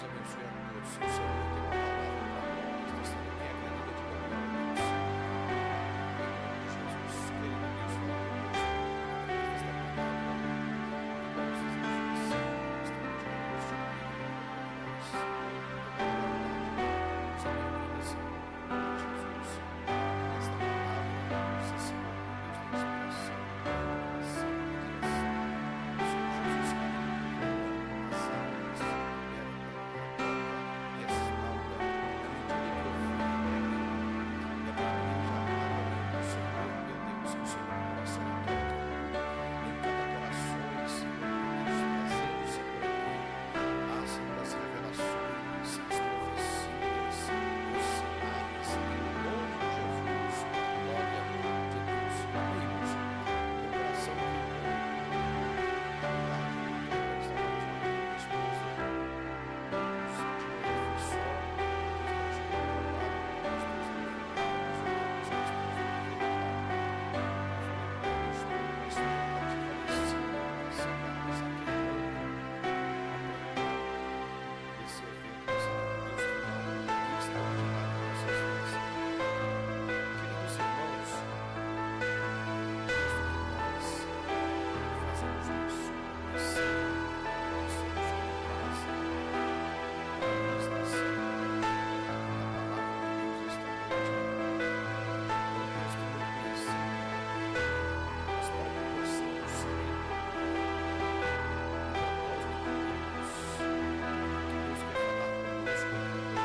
abençoe a todos. Se o Senhor tem uma palavra para nós, nós temos quem acredita de glória a Deus. Em nome de Jesus, querido Deus, fala conosco através desta palavra. Em nome de Jesus, estamos diante de Deus. Seja bem-vindo, Senhor, em nome de Jesus. Esta palavra, nossa Senhor, Deus da inspiração, da revelação, da direção. O Senhor Jesus, querido, as almas, restaura na medida que eu fui e a tua igreja adora o Senhor, meu Deus, que o Senhor possa entrar em cada coração, Senhor, Deus, trazendo, Senhor, a Senhor, as revelações, as profecias, os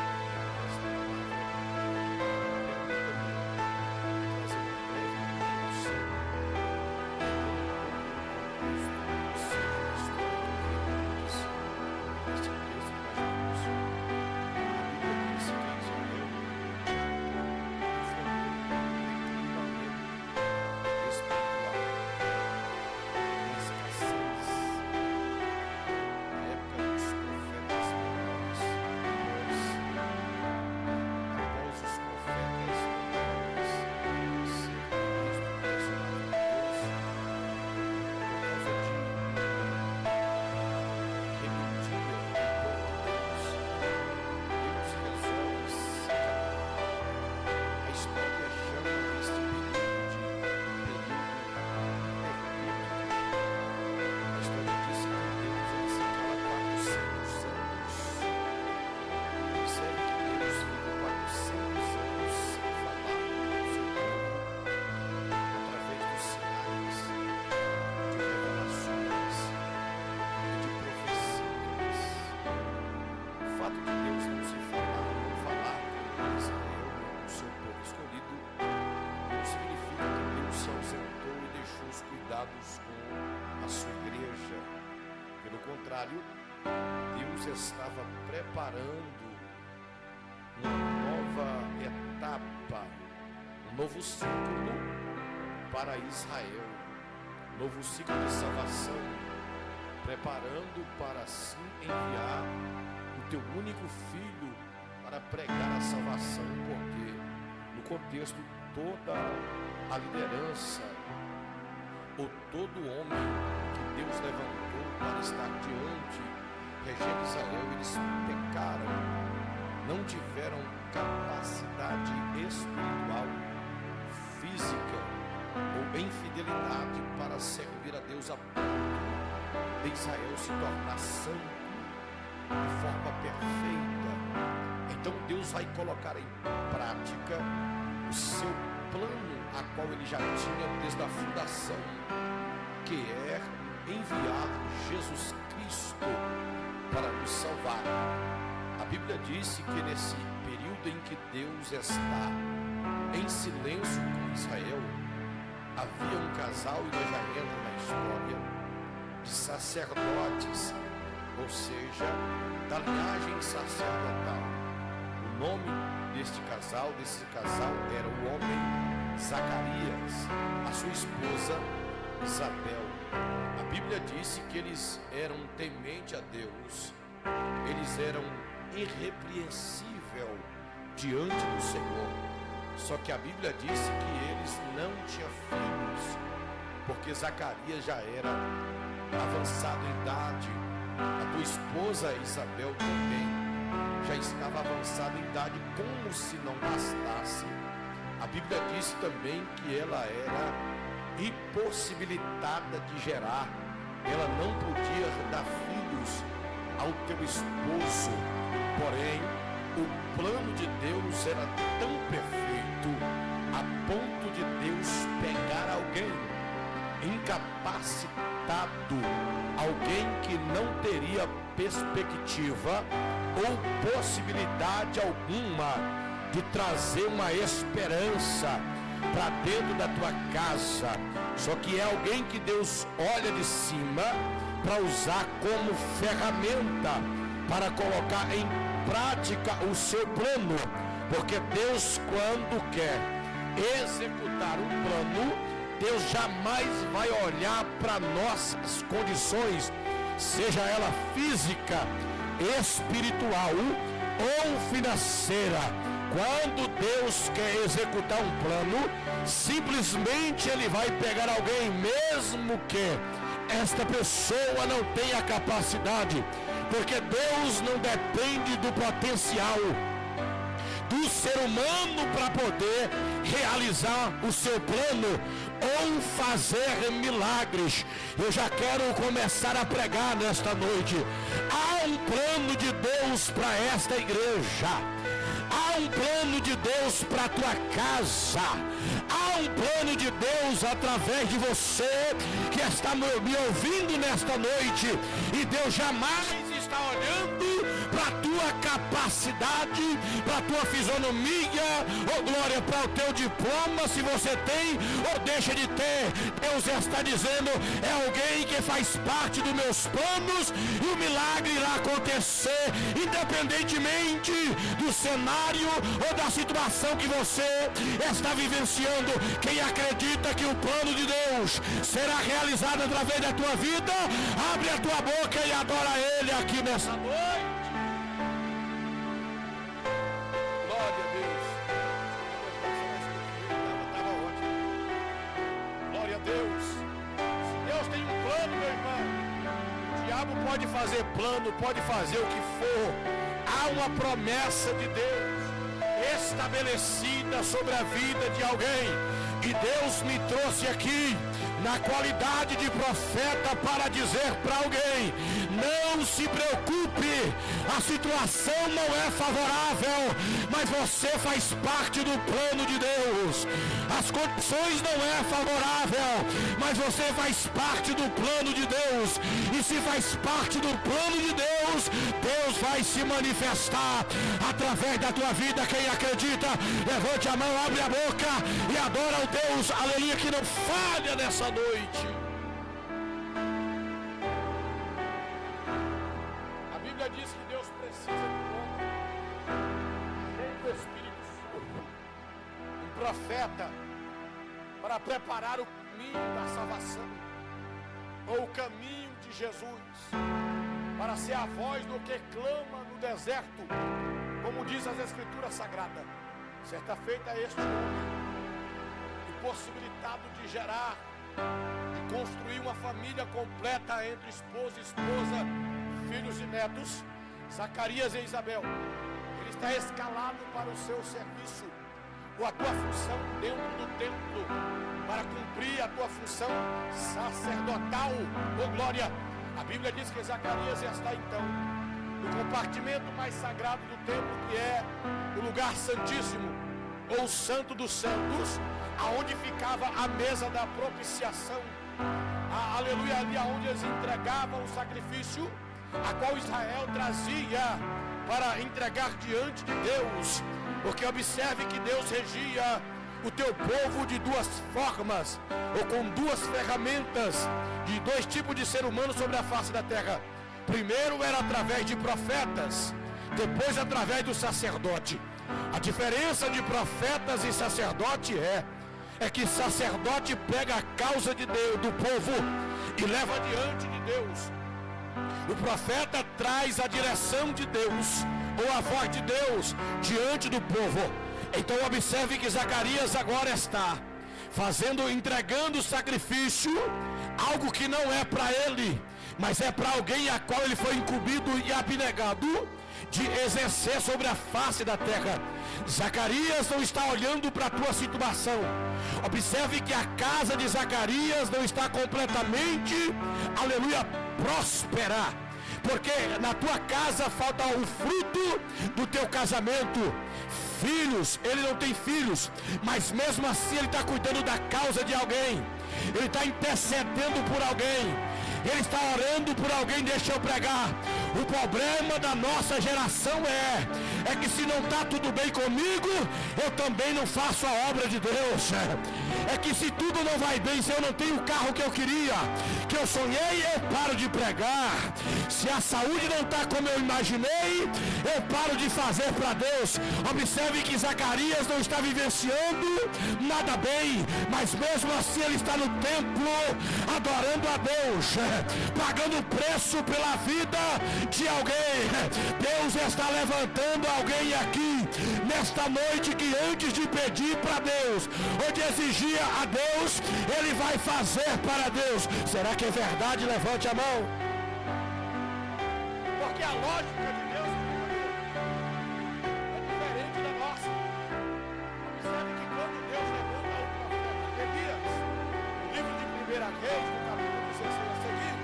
sinais, em nome de Jesus, glória a Deus, amigos, o coração que com a sua igreja. Pelo contrário, Deus estava preparando uma nova etapa, um novo ciclo para Israel, um novo ciclo de salvação, preparando para assim enviar o teu único filho para pregar a salvação, porque no contexto toda a liderança ou todo homem que Deus levantou para estar diante, regendo Israel, eles pecaram, não tiveram capacidade espiritual, física ou infidelidade para servir a Deus a ponto de Israel se tornar santo de forma perfeita. Então Deus vai colocar em prática o seu plano, a qual ele já tinha desde a fundação, que é enviar Jesus Cristo para nos salvar. A Bíblia disse que nesse período em que Deus está em silêncio com Israel, havia um casal, e nós já entramos na história, de sacerdotes, ou seja, da linhagem sacerdotal. O nome desse casal era o homem Zacarias, a sua esposa Isabel. A Bíblia disse que eles eram tementes a Deus, eles eram irrepreensível diante do Senhor. Só que a Bíblia disse que eles não tinham filhos, porque Zacarias já era avançado em idade, a tua esposa Isabel também. já estava avançada em idade, como se não bastasse. A Bíblia diz também que ela era impossibilitada de gerar. Ela não podia dar filhos ao teu esposo. Porém, o plano de Deus era tão perfeito a ponto de Deus pegar alguém incapacitado, alguém que não teria perspectiva ou possibilidade alguma de trazer uma esperança para dentro da tua casa. Só que é alguém que Deus olha de cima para usar como ferramenta para colocar em prática o seu plano. Porque Deus, quando quer executar um plano, Deus jamais vai olhar para nossas condições, seja ela física, espiritual ou financeira. Quando Deus quer executar um plano, simplesmente Ele vai pegar alguém, mesmo que esta pessoa não tenha capacidade, porque Deus não depende do potencial do ser humano para poder realizar o seu plano ou fazer milagres. Eu já quero começar a pregar nesta noite. Há um plano de Deus para esta igreja. Há um plano de Deus para a tua casa. Há um plano de Deus através de você que está me ouvindo nesta noite. E Deus jamais está olhando para a tua capacidade, para a tua fisionomia, ou glória, para o teu diploma, se você tem ou deixa de ter. Deus está dizendo, é alguém que faz parte dos meus planos, e o milagre irá acontecer, independentemente do cenário ou da situação que você está vivenciando. Quem acredita que o plano de Deus será realizado através da tua vida, abre a tua boca e adora Ele aqui nessa noite. Glória a Deus. Estava ótimo. Glória a Deus. Se Deus tem um plano, meu irmão, o diabo pode fazer plano, pode fazer o que for. Há uma promessa de Deus estabelecida sobre a vida de alguém, e Deus me trouxe aqui na qualidade de profeta para dizer para alguém: não se preocupe, a situação não é favorável, mas você faz parte do plano de Deus. As condições não é favorável, mas você faz parte do plano de Deus. E se faz parte do plano de Deus, Deus vai se manifestar através da tua vida. Quem acredita, levante a mão, abre a boca e adora o Deus, aleluia, que não falha nessa noite. A Bíblia diz que Deus precisa de um homem cheio do Espírito Santo, um profeta, para preparar o caminho da salvação, ou o caminho de Jesus, para ser a voz do que clama no deserto, como diz as Escrituras Sagradas. Certa feita, este homem, impossibilitado de gerar, de construir uma família completa entre esposa, filhos e netos, Zacarias e Isabel, ele está escalado para o seu serviço, ou a tua função dentro do templo, para cumprir a tua função sacerdotal. Oh glória! A Bíblia diz que Zacarias está então no compartimento mais sagrado do templo, que é o lugar santíssimo, ou o santo dos santos, aonde ficava a mesa da propiciação, aleluia, ali aonde eles entregavam o sacrifício, a qual Israel trazia para entregar diante de Deus. Porque observe que Deus regia o teu povo de duas formas, ou com duas ferramentas, de dois tipos de ser humano sobre a face da terra. Primeiro era através de profetas, depois através do sacerdote. A diferença de profetas e sacerdote é que sacerdote pega a causa de Deus, do povo, e leva diante de Deus. O profeta traz a direção de Deus, ou a voz de Deus, diante do povo. Então observe que Zacarias agora está entregando sacrifício, algo que não é para ele, mas é para alguém a qual ele foi incumbido e abnegado. de exercer sobre a face da terra. Zacarias não está olhando para a tua situação. Observe que a casa de Zacarias não está completamente, aleluia, próspera, porque na tua casa falta o fruto do teu casamento. Filhos, ele não tem filhos, mas mesmo assim ele está cuidando da causa de alguém, ele está intercedendo por alguém, ele está orando por alguém. Deixa eu pregar. O problema da nossa geração é que se não está tudo bem comigo, eu também não faço a obra de Deus. É que se tudo não vai bem, se eu não tenho o carro que eu queria, que eu sonhei, eu paro de pregar. Se a saúde não está como eu imaginei, eu paro de fazer para Deus. Observe que Zacarias não está vivenciando nada bem, mas mesmo assim ele está no templo adorando a Deus, pagando preço pela vida de alguém. Deus está levantando alguém aqui nesta noite que antes de pedir para Deus ou de exigir a Deus, ele vai fazer para Deus. Será que é verdade? Levante a mão. Porque a lógica de Deus é diferente da nossa. Observe que quando Deus levanta o profeta Elias, no livro de 1 Reis, no capítulo 16 a seguir,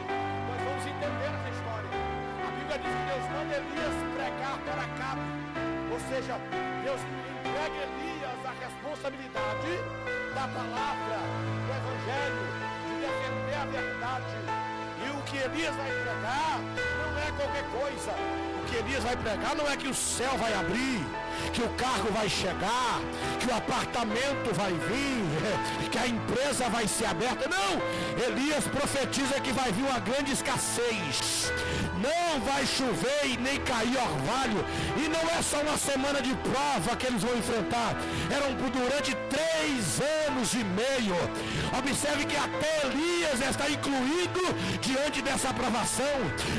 nós vamos entender essa história. A Bíblia diz que Deus manda Elias pregar para Acabe. Ou seja, Deus entrega a Elias a responsabilidade da palavra, do evangelho, de defender a verdade. E o que Elias vai pregar não é qualquer coisa. O que Elias vai pregar não é que o céu vai abrir, que o carro vai chegar, que o apartamento vai vir, que a empresa vai ser aberta. Não! Elias profetiza que vai vir uma grande escassez. Não vai chover e nem cair orvalho. E não é só uma semana de prova que eles vão enfrentar. Eram durante 3 anos e meio. Observe que até Elias está incluído diante dessa aprovação.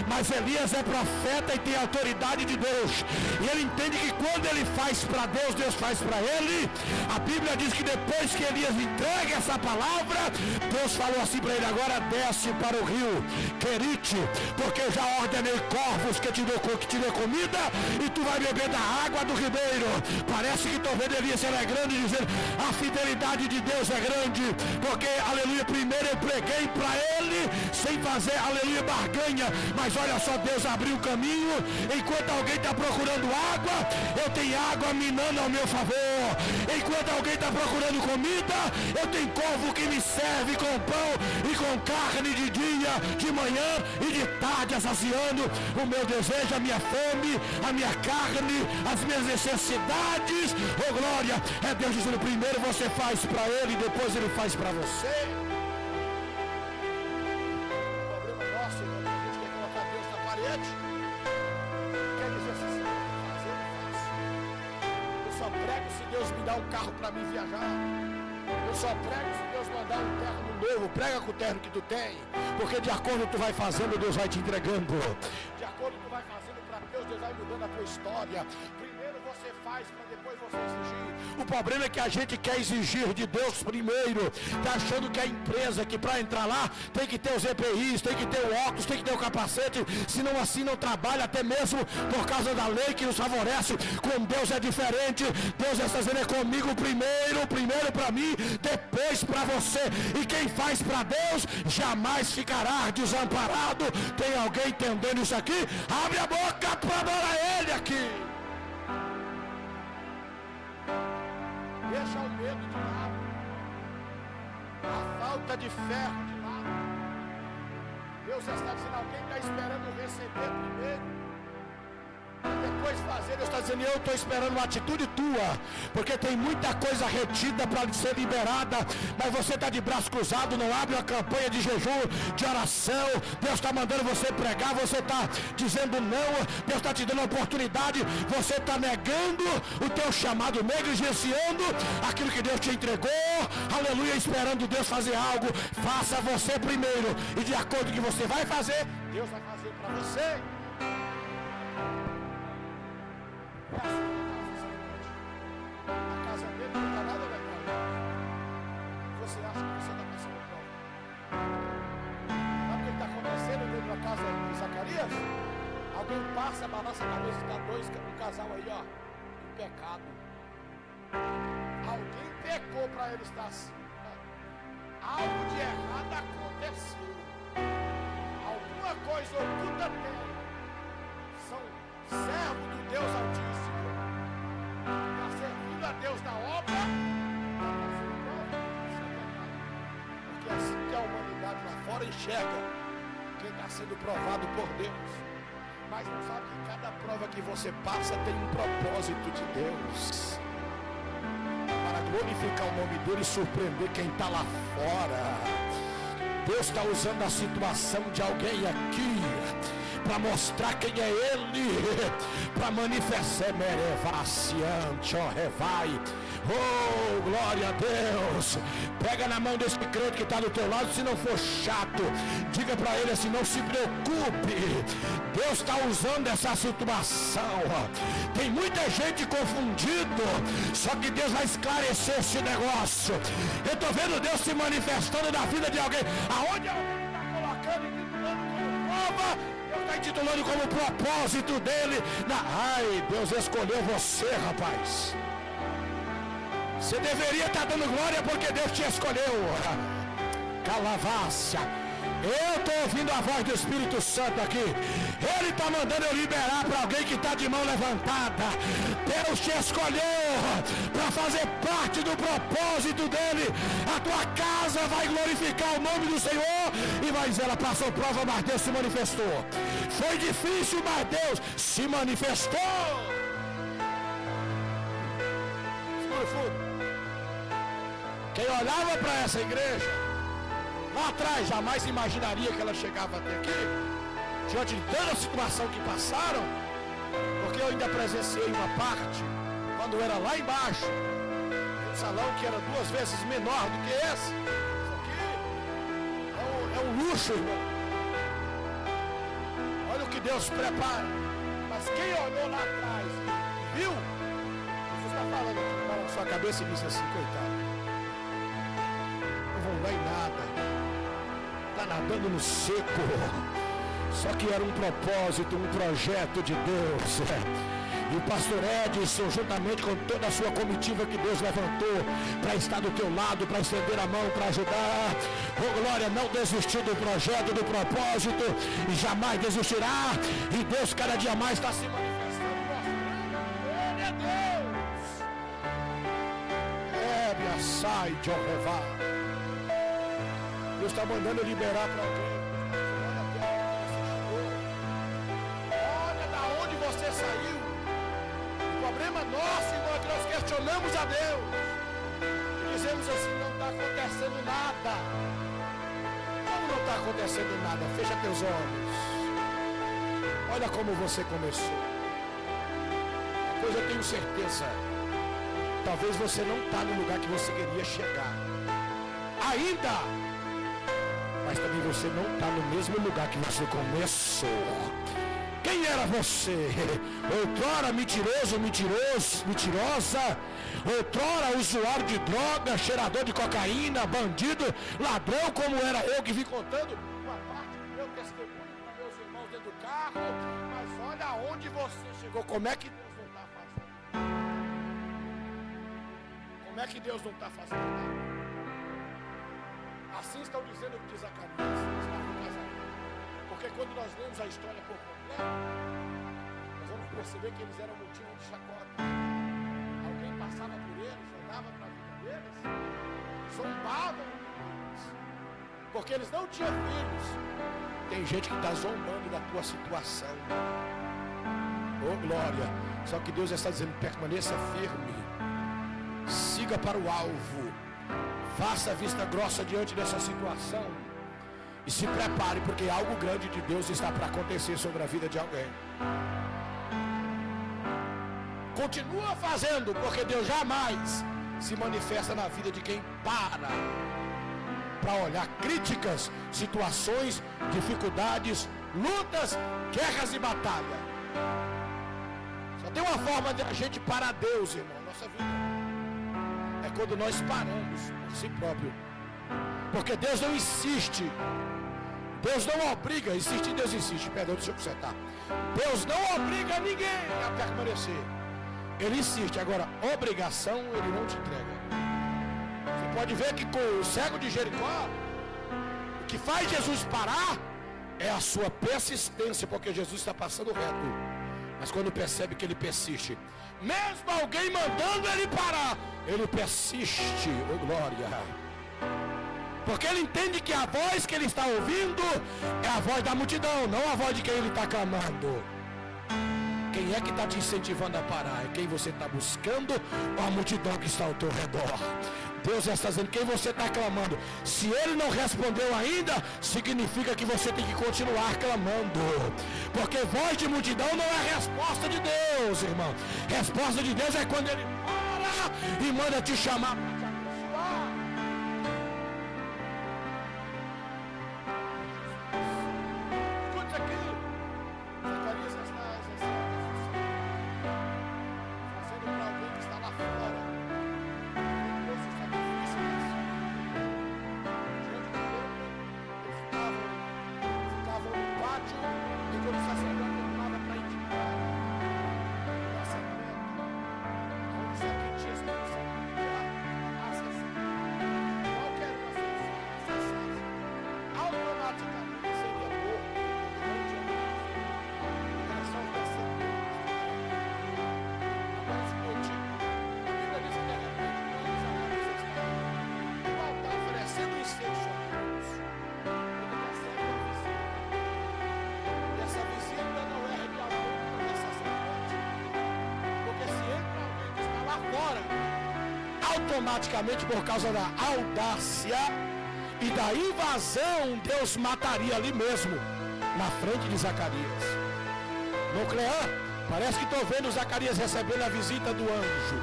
Mas Elias é profeta e tem autoridade de Deus. E ele entende que quando ele faz para Deus, Deus faz para ele. A Bíblia diz que depois que Elias entrega essa palavra, Deus falou assim para ele: agora desce para o rio Querite, porque eu já ordenei corvos que te dê comida, e tu vai beber da água do ribeiro. Parece que estou vendo Elias, ele é grande, dizendo: a fidelidade de Deus é grande, porque, aleluia, primeiro eu preguei para ele, sem fazer, aleluia, barganha, mas olha só, Deus abriu o caminho. Enquanto alguém está procurando água, eu tenho água minando ao meu favor. Enquanto alguém está procurando comida, eu tenho corvo que me serve com pão e com carne de dia, de manhã e de tarde, saciando o meu desejo, a minha fome, a minha carne, as minhas necessidades. Oh glória, é Deus dizendo: primeiro você faz para ele, depois ele faz para você. O problema nosso é que a gente quer colocar Deus na parede. Quer dizer assim, se eu fazer, eu faço. Eu só prego se Deus me dá um carro para mim viajar. Eu só prego se Deus mandar um terno novo. Prega com o terno que tu tem, porque de acordo tu vai fazendo, Deus vai te entregando. De acordo tu vai fazendo para Deus, Deus vai mudando a tua história. Primeiro você faz para depois você exigir. O problema é que a gente quer exigir de Deus primeiro. Tá achando que a empresa, que para entrar lá tem que ter os EPIs, tem que ter o óculos, tem que ter o capacete, senão assim não trabalha, até mesmo por causa da lei que nos favorece. Com Deus é diferente. Deus está dizendo: é comigo primeiro para mim, depois para você. E quem faz para Deus jamais ficará desamparado. Tem alguém entendendo isso aqui? Abre a boca para adorar ele aqui. Deixa o medo de lado, a falta de fé de lado. Deus está dizendo: alguém está esperando receber primeiro, depois fazer. Deus está dizendo: eu estou esperando uma atitude tua, porque tem muita coisa retida para ser liberada, mas você está de braço cruzado, não abre uma campanha de jejum, de oração. Deus está mandando você pregar, você está dizendo não. Deus está te dando a oportunidade, você está negando o teu chamado, negligenciando aquilo que Deus te entregou. Aleluia, esperando Deus fazer algo. Faça você primeiro, e de acordo com o que você vai fazer, Deus vai fazer para você. A casa dele não está nada legal. Você acha que você está passando prova? Sabe o que está acontecendo dentro da casa de Zacarias? A Alguém passa, balança a cabeça, está um casal aí, ó, em pecado. Alguém pecou para ele estar assim. Algo de errado aconteceu. Alguma coisa oculta tem. São servos do Deus Altíssimo. Está servindo a Deus na obra. Porque é assim que a humanidade lá fora enxerga quem está sendo provado por Deus. Mas não sabe que cada prova que você passa tem um propósito de Deus. Para glorificar o nome dele e surpreender quem está lá fora. Deus está usando a situação de alguém aqui para mostrar quem é ele, para manifestar merevaciante, ó revai. Oh, glória a Deus. Pega na mão desse crente que está do teu lado. Se não for chato, diga para ele assim: não se preocupe, Deus está usando essa situação. Tem muita gente confundido, só que Deus vai esclarecer esse negócio. Eu estou vendo Deus se manifestando na vida de alguém. Aonde alguém está colocando e titulando como prova, Deus está intitulando como propósito dele. Ai, Deus escolheu você, rapaz. Você deveria estar dando glória porque Deus te escolheu. Calavácia. Eu estou ouvindo a voz do Espírito Santo aqui. Ele está mandando eu liberar para alguém que está de mão levantada. Deus te escolheu para fazer parte do propósito dele. A tua casa vai glorificar o nome do Senhor. E vai dizer: ela passou prova, mas Deus se manifestou. Foi difícil, mas Deus se manifestou. Segura o fundo. Quem olhava para essa igreja lá atrás jamais imaginaria que ela chegava até aqui, diante de toda a situação que passaram, porque eu ainda presenciei uma parte, quando era lá embaixo, um salão que era 2 vezes menor do que esse. Isso aqui é um luxo, irmão. Olha o que Deus prepara. Mas quem olhou lá atrás, viu? Jesus está falando aqui, na sua cabeça e disse assim: coitado, não vai nada, está nadando no seco. Só que era um propósito, um projeto de Deus. E o pastor Edson, juntamente com toda a sua comitiva que Deus levantou para estar do teu lado, para estender a mão, para ajudar. Oh glória, não desistiu do projeto, do propósito, e jamais desistirá. E Deus cada dia mais está se manifestando. Glória a Deus. Me assai de Jeová. Deus está mandando liberar para alguém. Olha da onde você saiu. O problema nosso, irmão, é que nós questionamos a Deus. E dizemos assim: não está acontecendo nada. Como não está acontecendo nada? Fecha teus olhos. Olha como você começou. Pois eu tenho certeza, talvez você não está no lugar que você queria chegar ainda, mas também você não está no mesmo lugar que você começou. Quem era você? Outrora mentiroso, mentirosa. Outrora usuário de droga, cheirador de cocaína, bandido, ladrão, como era eu que vim contando uma parte do meu testemunho para meus irmãos dentro do carro. Mas olha aonde você chegou. Como é que Deus não está fazendo? Como é que Deus não está fazendo nada? Assim estão dizendo de Zacarias, estava no casamento. Porque quando nós lemos a história por completo, nós vamos perceber que eles eram motivo de chacota. Alguém passava por eles, olhava para a vida deles, zombavam deles, porque eles não tinham filhos. Tem gente que está zombando da tua situação. Oh glória! Só que Deus está dizendo: permaneça firme, siga para o alvo. Faça a vista grossa diante dessa situação e se prepare, porque algo grande de Deus está para acontecer sobre a vida de alguém. Continua fazendo, porque Deus jamais se manifesta na vida de quem para olhar críticas, situações, dificuldades, lutas, guerras e batalha. Só tem uma forma de a gente parar Deus, irmão, nossa vida. É quando nós paramos por si próprio. Porque Deus não insiste. Deus não obriga, insiste, Deus insiste, perdão, deixa eu consertar. Deus não obriga ninguém a permanecer. Ele insiste, agora, obrigação ele não te entrega. Você pode ver que com o cego de Jericó, o que faz Jesus parar é a sua persistência, porque Jesus está passando reto. Mas quando percebe que ele persiste, mesmo alguém mandando ele parar, ele persiste, oh glória. Porque ele entende que a voz que ele está ouvindo é a voz da multidão, não a voz de quem ele está clamando. Quem é que está te incentivando a parar? É quem você está buscando ou a multidão que está ao teu redor? Deus está dizendo, quem você está clamando. Se ele não respondeu ainda, significa que você tem que continuar clamando. Porque voz de multidão não é resposta de Deus, irmão. Resposta de Deus é quando ele para e manda te chamar para te abençoar. Escute aqui. Zacarias está fazendo para alguém que está lá fora. Automaticamente, por causa da audácia e da invasão, Deus mataria ali mesmo, na frente de Zacarias. Nuclear, parece que estou vendo Zacarias recebendo a visita do anjo,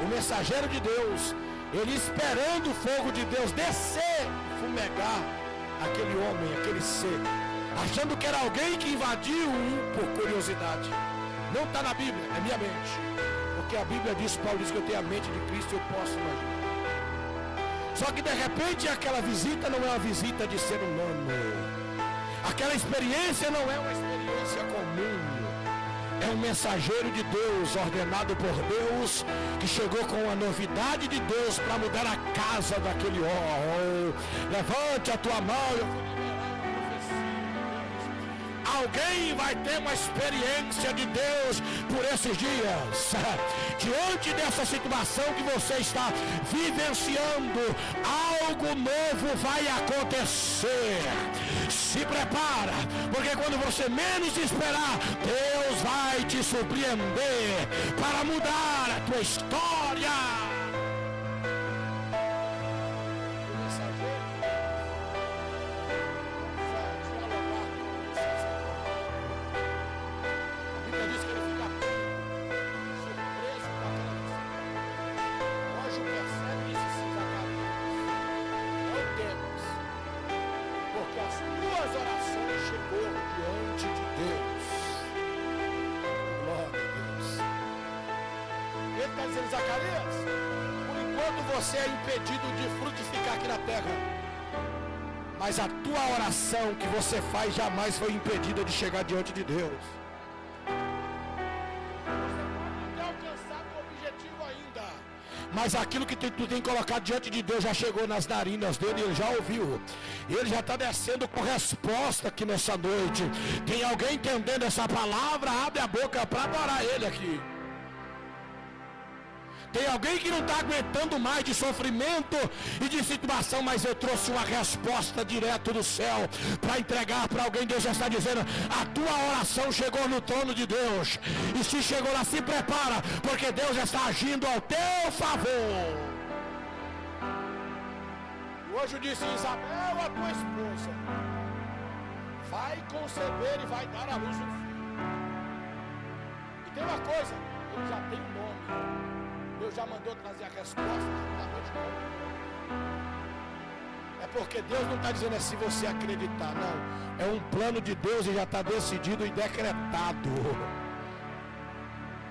o mensageiro de Deus, ele esperando o fogo de Deus descer, fumegar aquele homem, aquele ser, achando que era alguém que invadiu por curiosidade. Não está na Bíblia, é minha mente. Porque a Bíblia diz, Paulo diz que eu tenho a mente de Cristo, eu posso imaginar. Só que de repente aquela visita não é uma visita de ser humano. Aquela experiência não é uma experiência comum. É um mensageiro de Deus, ordenado por Deus, que chegou com a novidade de Deus para mudar a casa daquele homem. Levante a tua mão, eu vou liberar uma profecia. Alguém vai ter uma experiência de Deus por esses dias. Diante dessa situação que você está vivenciando, algo novo vai acontecer. Se prepara, porque quando você menos esperar, Deus vai te surpreender para mudar a tua história. Zacarias, por enquanto você é impedido de frutificar aqui na terra, mas a tua oração que você faz jamais foi impedida de chegar diante de Deus. Você pode ter alcançado o objetivo ainda, mas aquilo que tu tem colocado diante de Deus já chegou nas narinas dele, ele já ouviu, ele já está descendo com resposta aqui nessa noite. Tem alguém entendendo essa palavra? Abre a boca para adorar ele aqui. Tem alguém que não está aguentando mais de sofrimento e de situação, mas eu trouxe uma resposta direto do céu para entregar para alguém. Deus já está dizendo, a tua oração chegou no trono de Deus. E se chegou lá, se prepara, porque Deus já está agindo ao teu favor. O anjo disse, Isabel, a tua esposa, vai conceber e vai dar à luz um filho. E tem uma coisa, ele já tem um nome. Deus já mandou trazer a resposta da noite. É porque Deus não está dizendo se você acreditar, não. É um plano de Deus e já está decidido e decretado.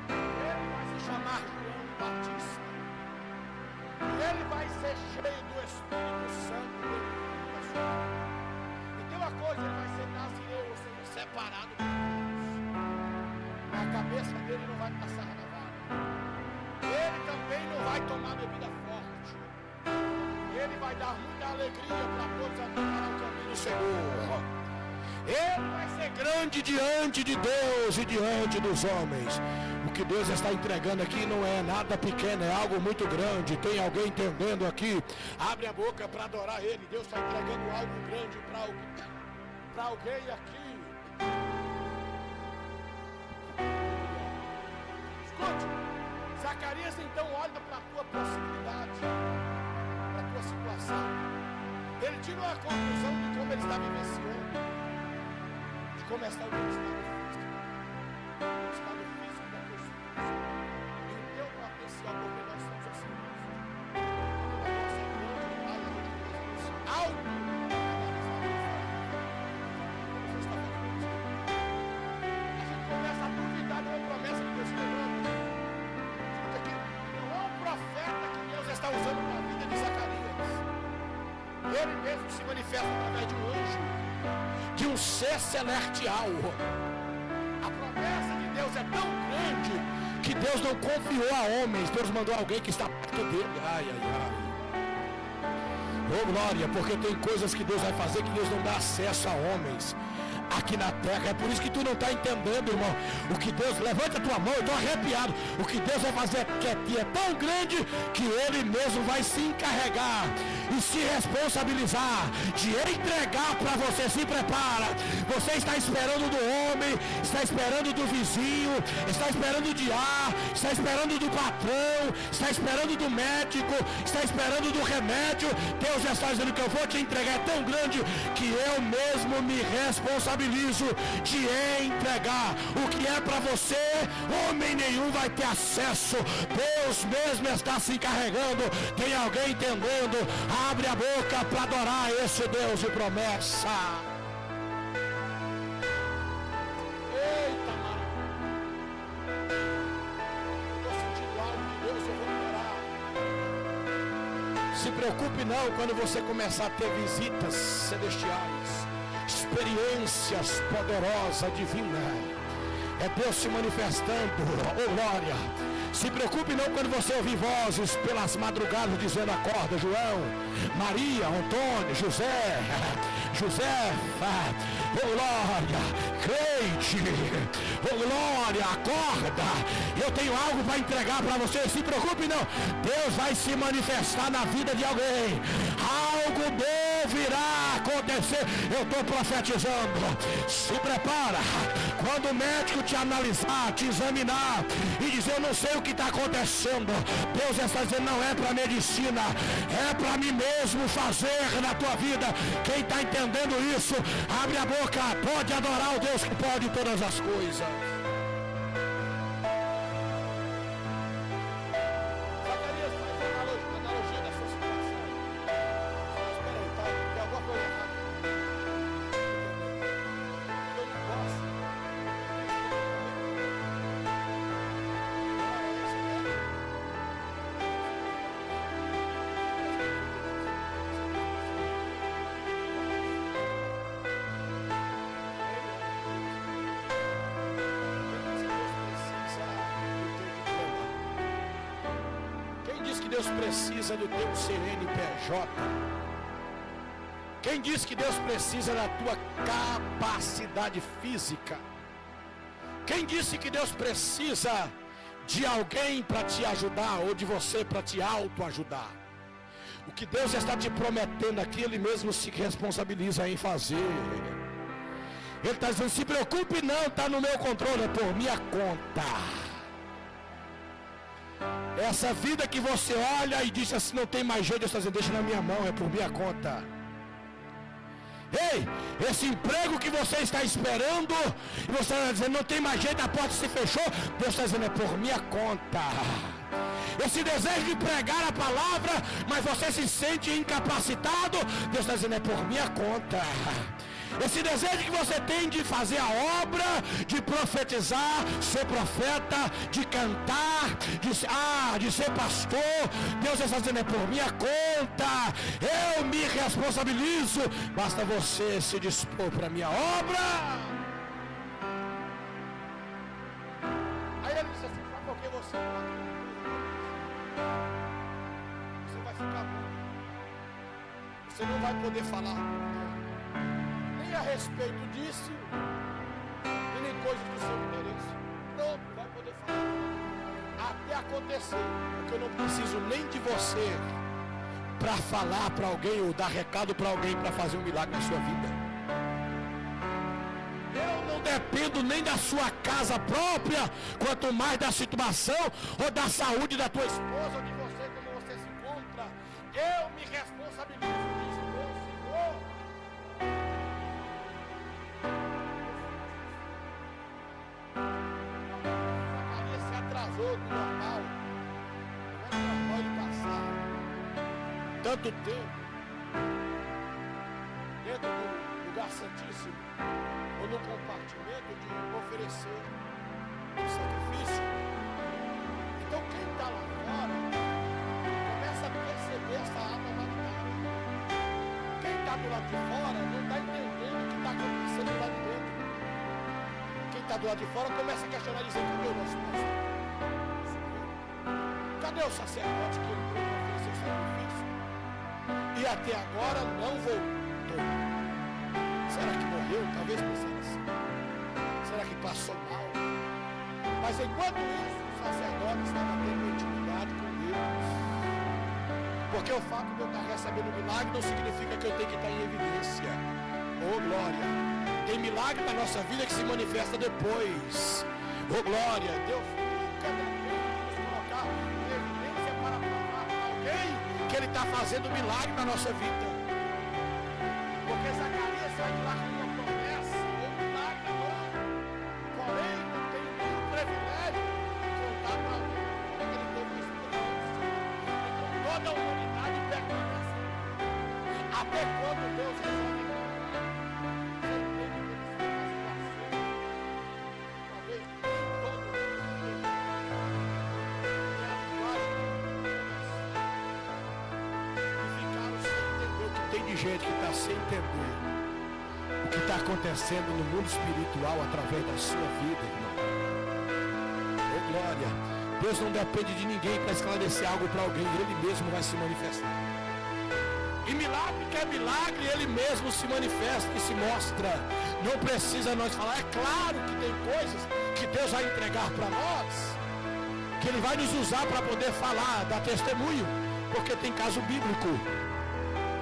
Ele vai se chamar João Batista. E ele vai ser cheio do Espírito Santo. E tem cabeça dele não vai passar navalha. Ele também não vai tomar bebida forte. Ele vai dar muita alegria para todos andar ao caminho do Senhor. Ele vai ser grande diante de Deus e diante dos homens. O que Deus está entregando aqui não é nada pequeno, é algo muito grande. Tem alguém entendendo aqui? Abre a boca para adorar Ele. Deus está entregando algo grande para alguém aqui. Escute, Zacarias então olha para a tua possibilidade, para a tua situação. Ele tira uma conclusão de como ele está vivenciando, de como está o teu estado físico da tua situação, e o teu potencial, porque nós somos assim. Algo. A gente começa a duvidar de uma promessa que Deus está dando. Não é um profeta que Deus está usando na vida de Zacarias. Ele mesmo se manifesta através de um anjo, de um ser celestial. A promessa de Deus é tão grande que Deus não confiou a homens. Deus mandou alguém que está perto dele. Ai, ai, ai. Oh glória, porque tem coisas que Deus vai fazer que Deus não dá acesso a homens aqui na terra. É por isso que tu não está entendendo, irmão. O que Deus, levanta a tua mão, eu estou arrepiado. O que Deus vai fazer aqui é tão grande que Ele mesmo vai se encarregar e se responsabilizar de entregar para você. Se prepara. Você está esperando do homem, está esperando do vizinho, está esperando de está esperando do patrão, está esperando do médico, está esperando do remédio. Deus já está dizendo que eu vou te entregar. É tão grande que eu mesmo me responsabilizo de entregar. O que é para você, homem nenhum vai ter acesso. Deus mesmo está se encarregando. Tem alguém entendendo? Abre a boca para adorar esse Deus de promessa. Eita, mano. Estou sentindo algo de Deus, eu vou adorar. Se preocupe não quando você começar a ter visitas celestiais, experiências poderosas, divinas. É Deus se manifestando. Oh glória. Se preocupe não quando você ouvir vozes pelas madrugadas dizendo acorda João, Maria, Antônio, José, oh glória, crente, oh glória, acorda, eu tenho algo para entregar para você. Se preocupe não, Deus vai se manifestar na vida de alguém. Algo deverá acontecer. Eu estou profetizando. Se prepara. Quando o médico te analisar, te examinar e dizer eu não sei o que está acontecendo, Deus está dizendo não é para medicina, é para mim mesmo fazer na tua vida. Quem está entendendo isso, abre a boca, pode adorar o Deus que pode todas as coisas. Zacarias faz analogia da sua situação. Espera aí, tá? Tem alguma coisa errada. Eu não posso. Deus precisa do teu CNPJ? Quem diz que Deus precisa da tua capacidade física? Quem disse que Deus precisa de alguém para te ajudar ou de você para te autoajudar? O que Deus está te prometendo aqui, Ele mesmo se responsabiliza em fazer. Ele está dizendo, se preocupe não, está no meu controle, é por minha conta. Essa vida que você olha e diz assim, não tem mais jeito, Deus está dizendo, deixa na minha mão, é por minha conta. Ei, esse emprego que você está esperando, e você está dizendo, não tem mais jeito, a porta se fechou, Deus está dizendo, é por minha conta. Esse desejo de pregar a palavra, mas você se sente incapacitado, Deus está dizendo, é por minha conta. Esse desejo que você tem de fazer a obra, de profetizar, ser profeta, de cantar, de ser pastor, Deus está dizendo, é por minha conta, eu me responsabilizo, basta você se dispor para a minha obra. você vai ficar mudo. Você não vai poder falar nem a respeito disso, nem coisas do seu interesse. Pronto, vai poder falar até acontecer, porque eu não preciso nem de você para falar para alguém ou dar recado para alguém para fazer um milagre na sua vida. Eu não dependo nem da sua casa própria, quanto mais da situação ou da saúde da tua esposa ou de você, como você se encontra. Eu me responsabilizo disso, meu Senhor. Zacarias se atrasou do normal. Não pode passar tanto tempo dentro do lugar santíssimo ou no compartimento de oferecer um sacrifício. Então quem está lá fora começa a perceber essa anormalidade. Quem está do lado de fora não está entendendo o que está acontecendo lá de dentro. Quem está do lado de fora começa a questionar e dizer: cadê o nosso pastor? Cadê o sacerdote que entrou para oferecer o sacrifício? E até agora não voltou. Será que morreu? Talvez pensando assim. Será que passou mal? Mas enquanto isso, o sacerdote estava tendo intimidade com Deus. Porque o fato de eu estar recebendo o milagre não significa que eu tenho que estar em evidência. Oh glória! Tem milagre na nossa vida que se manifesta depois. Oh glória! Deus nunca depende de nos colocar em evidência para provar para alguém que Ele está fazendo milagre na nossa vida. Porque Zacarias sai de lá com uma promessa, um milagre na mão. Porém, não tem nenhum privilégio de contar para alguém que ele teve uma experiência. Então, toda a humanidade pergunta assim: até quando Deus resolve ignorar? Você entende que ele está fazendo assim? Talvez nem todo mundo entenda. É a linguagem e ficaram sem entender o que tem de gente que está sem entender o que está acontecendo no mundo espiritual através da sua vida, irmão. Oh glória! Deus não depende de ninguém para esclarecer algo para alguém. Ele mesmo vai se manifestar. E milagre que é milagre, Ele mesmo se manifesta e se mostra. Não precisa nós falar. É claro que tem coisas que Deus vai entregar para nós, que Ele vai nos usar para poder falar, dar testemunho, porque tem caso bíblico.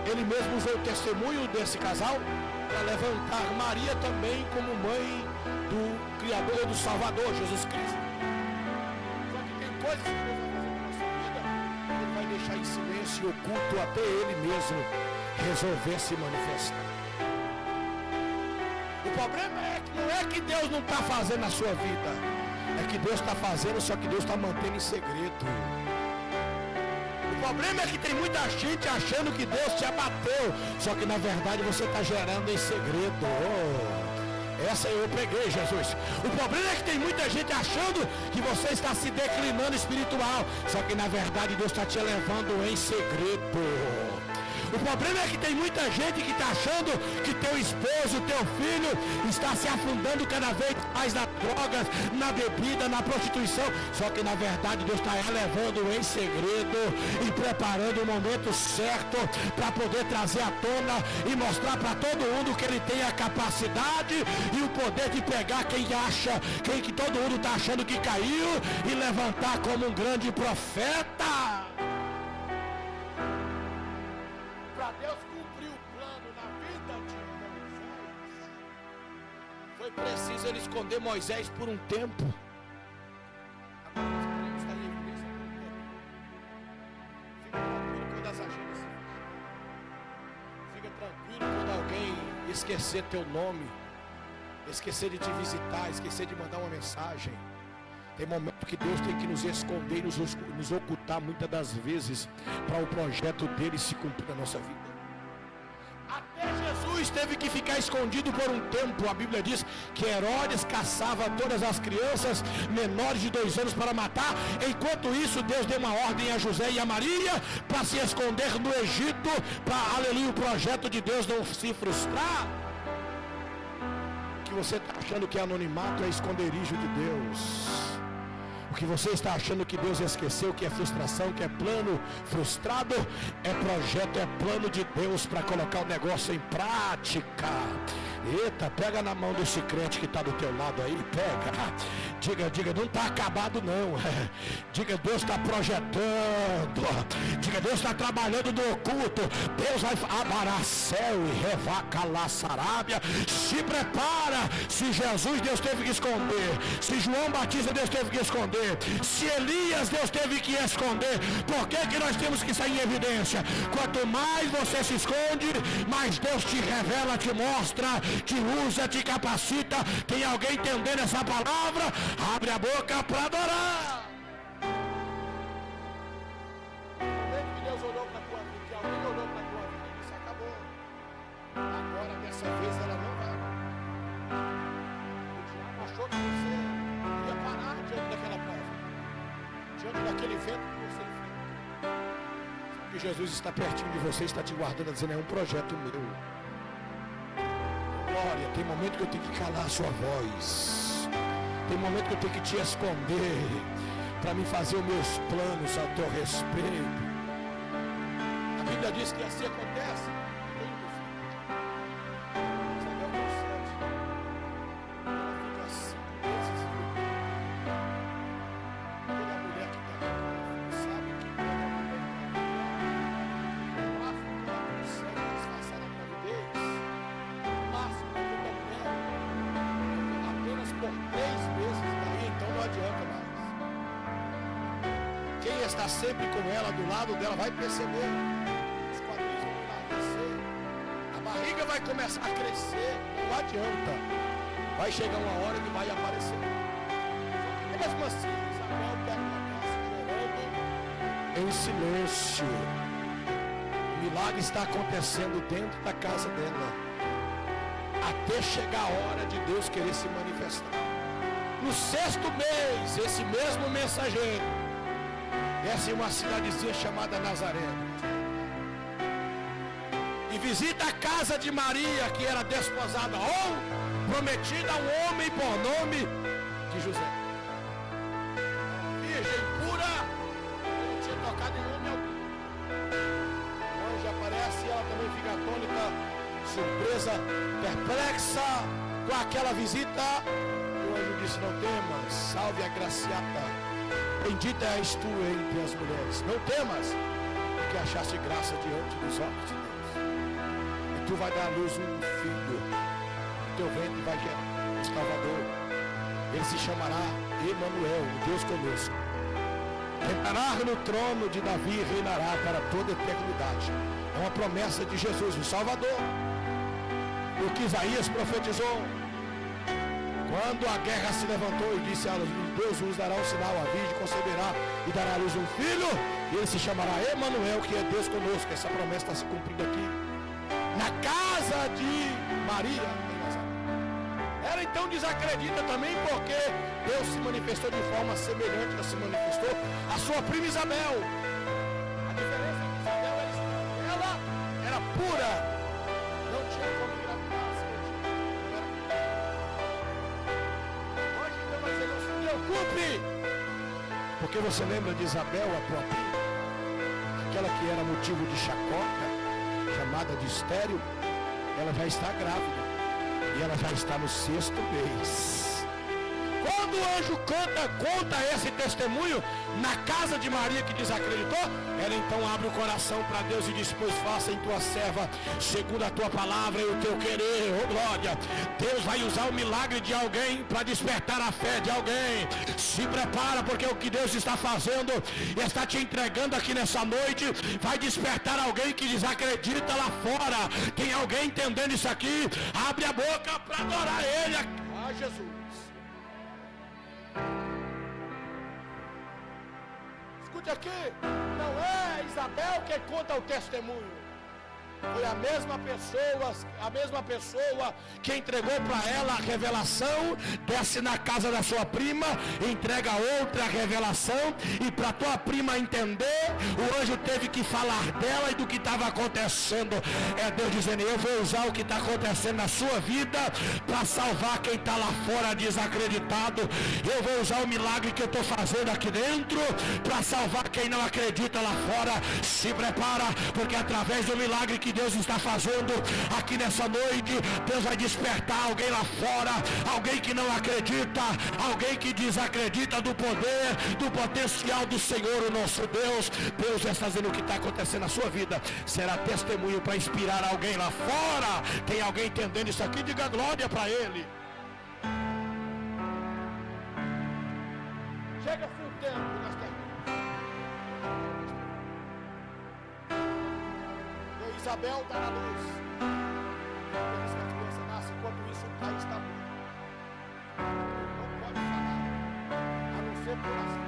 Ele mesmo usou o testemunho desse casal para levantar Maria também como mãe do Criador, do Salvador, Jesus Cristo. Só que tem coisas que Deus vai fazer na nossa vida, Ele vai deixar em silêncio e oculto até Ele mesmo resolver se manifestar. O problema é que não é que Deus não está fazendo na sua vida, é que Deus está fazendo, só que Deus está mantendo em segredo. O problema é que tem muita gente achando que Deus te abateu, só que na verdade você está gerando em segredo. Essa eu peguei, Jesus. O problema é que tem muita gente achando que você está se declinando espiritual, só que na verdade Deus está te elevando em segredo. O problema é que tem muita gente que está achando que teu esposo, teu filho está se afundando cada vez mais nas drogas, na bebida, na prostituição. Só que na verdade Deus está elevando em segredo e preparando o momento certo para poder trazer à tona e mostrar para todo mundo que Ele tem a capacidade e o poder de pegar quem acha, quem que todo mundo está achando que caiu e levantar como um grande profeta. Para Deus cumprir o plano na vida de Moisés, foi preciso Ele esconder Moisés por um tempo. Agora nós queremos estar em evidência por um tempo. Fica tranquilo quando as agendas se fecham. Fica tranquilo quando alguém esquecer teu nome, esquecer de te visitar, esquecer de mandar uma mensagem. Tem momento que Deus tem que nos esconder e nos ocultar muitas das vezes para o projeto dele se cumprir na nossa vida. Até Jesus teve que ficar escondido por um tempo. A Bíblia diz que Herodes caçava todas as crianças menores de 2 anos para matar. Enquanto isso, Deus deu uma ordem a José e a Maria para se esconder no Egito, para, aleluia, o projeto de Deus não se frustrar. Que você está achando que anonimato é esconderijo de Deus. O que você está achando que Deus esqueceu, que é frustração, que é plano frustrado, é projeto, é plano de Deus para colocar o negócio em prática. Eita, pega na mão desse crente que está do teu lado aí, pega. Diga, não está acabado não. Diga, Deus está projetando. Diga, Deus está trabalhando no oculto. Deus vai abarar céu e revacalar Sarábia. Se prepara. Se Jesus, Deus teve que esconder. Se João Batista, Deus teve que esconder. Se Elias, Deus teve que esconder. Por que nós temos que sair em evidência? Quanto mais você se esconde, mais Deus te revela, te mostra, te usa, te capacita. Tem alguém entendendo essa palavra? Abre a boca para adorar. Que Deus olhou para a tua vida, que alguém olhou para a tua vida e disse: acabou. Agora dessa vez ela não vai. O diabo achou que você ia parar diante daquela prova, diante daquele vento que você enfrentou. Só que Jesus está pertinho de você, está te guardando, dizendo: é um projeto meu. Glória, tem momento que eu tenho que calar a sua voz. Tem momento que eu tenho que te esconder para me fazer os meus planos a teu respeito. A Bíblia diz que assim acontece. Isabel consente. Ela fica 5 meses. Toda mulher que está aqui sabe que quando a mulher o máximo que ela consegue disfarçar a gravidez, o máximo que a mulher apenas por 3 meses, daí então não adianta mais. Quem está sempre com ela, do lado dela, vai perceber. Os quadris vão enlarguecer, a barriga vai começar a crescer, não adianta. Vai chegar uma hora que vai aparecer. E mesmo assim, Isabel permanece chorando Em silêncio. O milagre está acontecendo dentro da casa dela, até chegar a hora de Deus querer se manifestar. No 6º mês, esse mesmo mensageiro desce em uma cidadezinha chamada Nazaré e visita a casa de Maria, que era desposada ou prometida a um homem por nome de José. virgem pura, eu não tinha tocado em homem algum. O anjo aparece e ela também fica atônita, surpresa, perplexa com aquela visita. E o anjo disse: não temas, salve a agraciada, bendita és tu entre as mulheres. Não temas, porque achaste graça diante dos olhos de Deus. E tu vai dar à luz um filho, o teu ventre vai gerar um Salvador. Ele se chamará Emanuel, o Deus conosco. Reinará no trono de Davi e reinará para toda a eternidade. É uma promessa de Jesus, o Salvador. O que Isaías profetizou. Quando a guerra se levantou e disse: Deus nos dará um sinal, a virgem conceberá e dará à luz um filho, e ele se chamará Emanuel, que é Deus conosco. Essa promessa está se cumprindo aqui, na casa de Maria em Nazaré. Ela então desacredita também, porque Deus se manifestou de forma semelhante a se manifestou a sua prima Isabel. A diferença é que Isabel ela era pura, não tinha como engravidar. Porque você lembra de Isabel, a tua prima, aquela que era motivo de chacota, chamada de estéril? Ela já está grávida e ela já está no 6º mês. Quando o anjo conta esse testemunho na casa de Maria, que desacreditou, ela então abre o coração para Deus e diz: pois faça em tua serva segundo a tua palavra e o teu querer. Oh glória, Deus vai usar o milagre de alguém para despertar a fé de alguém. Se prepara, porque o que Deus está fazendo e está te entregando aqui nessa noite vai despertar alguém que desacredita lá fora. Tem alguém entendendo isso aqui? Abre a boca para adorar Ele. Ah, Jesus. Escute aqui, não é Isabel que conta o testemunho. Foi a mesma pessoa que entregou para ela a revelação, desce na casa da sua prima, entrega outra revelação, e para tua prima entender, o anjo teve que falar dela e do que estava acontecendo. É Deus dizendo: eu vou usar o que está acontecendo na sua vida para salvar quem está lá fora desacreditado. Eu vou usar o milagre que eu estou fazendo aqui dentro para salvar quem não acredita lá fora. Se prepara, porque através do milagre que Deus está fazendo aqui nessa noite, Deus vai despertar alguém lá fora, alguém que não acredita, alguém que desacredita do poder, do potencial do Senhor, o nosso Deus. Deus já está fazendo o que está acontecendo na sua vida, será testemunho para inspirar alguém lá fora. Tem alguém entendendo isso aqui? Diga glória para Ele. Chega-se o tempo que nós terminamos. E Isabel está na luz. Depois que a criança nasce, enquanto isso o pai está morto. Não pode falar, a não ser por assim.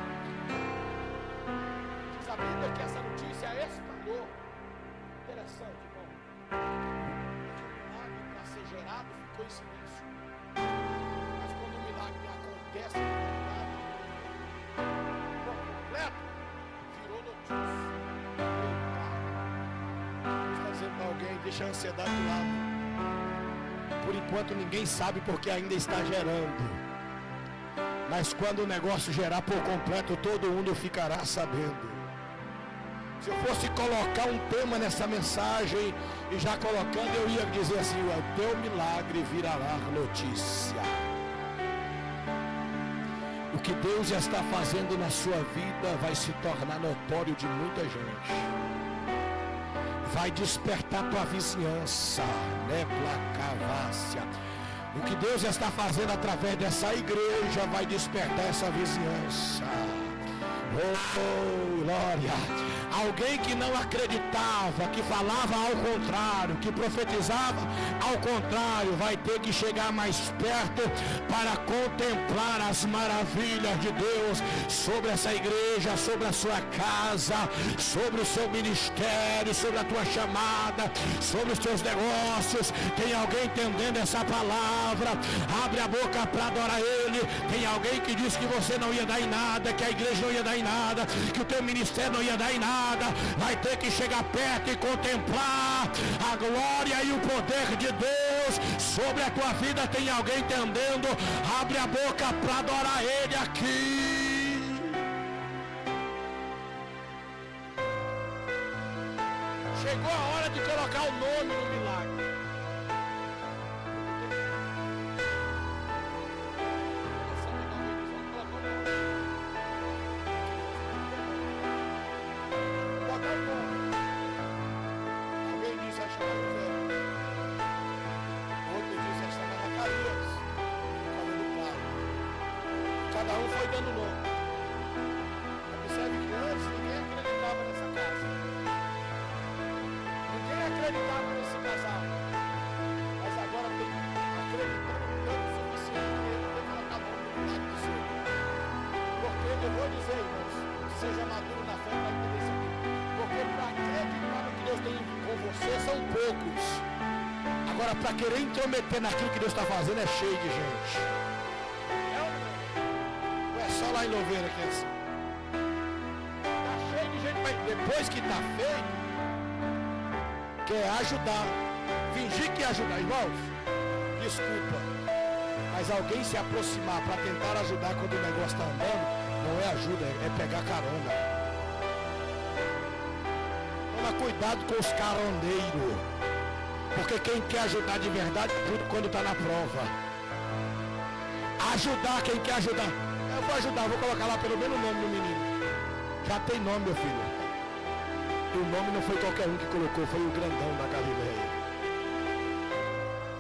Diz a Bíblia que essa notícia espalhou. Interessante, irmão. O milagre para ser gerado ficou em silêncio. Mas quando o milagre acontece, por completo, virou notícia. Está dizendo para alguém: deixa a ansiedade do lado. Por enquanto ninguém sabe porque ainda está gerando. Mas quando o negócio gerar por completo, todo mundo ficará sabendo. Se eu fosse colocar um tema nessa mensagem, e já colocando, eu ia dizer assim: o teu milagre virará notícia. O que Deus já está fazendo na sua vida vai se tornar notório de muita gente. Vai despertar tua vizinhança, né, Placavácia? O que Deus já está fazendo através dessa igreja vai despertar essa vizinhança. Oh, glória! Alguém que não acreditava, que falava ao contrário, que profetizava ao contrário, vai ter que chegar mais perto para contemplar as maravilhas de Deus sobre essa igreja, sobre a sua casa, sobre o seu ministério, sobre a tua chamada, sobre os teus negócios. Tem alguém entendendo essa palavra? Abre a boca para adorar Ele. Tem alguém que disse que você não ia dar em nada, que a igreja não ia dar em nada, que o teu ministério não ia dar em nada. Vai ter que chegar perto e contemplar a glória e o poder de Deus sobre a tua vida. Tem alguém entendendo? Abre a boca para adorar Ele aqui. Chegou a hora de colocar o nome no milagre. Cada um foi dando nome. Observe que antes ninguém acreditava nessa casa. Ninguém acreditava nesse casal. Mas agora tem acreditando tanto o suficiente que ele tem colocado no milagre do Senhor. Porque eu vou dizer, irmãos, seja maduro na fé para entender isso aqui. Porque para acreditar no que Deus tem com você são poucos. Agora, para querer intrometer naquilo que Deus está fazendo é cheio de gente. Só lá em Louveira que é assim. Está cheio de gente, mas depois que está feito, quer ajudar. Fingir que ajudar. Irmãos, desculpa, mas alguém se aproximar para tentar ajudar quando o negócio está andando, não é ajuda, é pegar carona. Toma cuidado com os carondeiros, porque quem quer ajudar de verdade ajuda quando está na prova. Ajudar quem quer ajudar. Eu vou ajudar, vou colocar lá pelo menos o nome do menino. Já tem nome, meu filho. E o nome não foi qualquer um que colocou, foi o grandão da Galileia.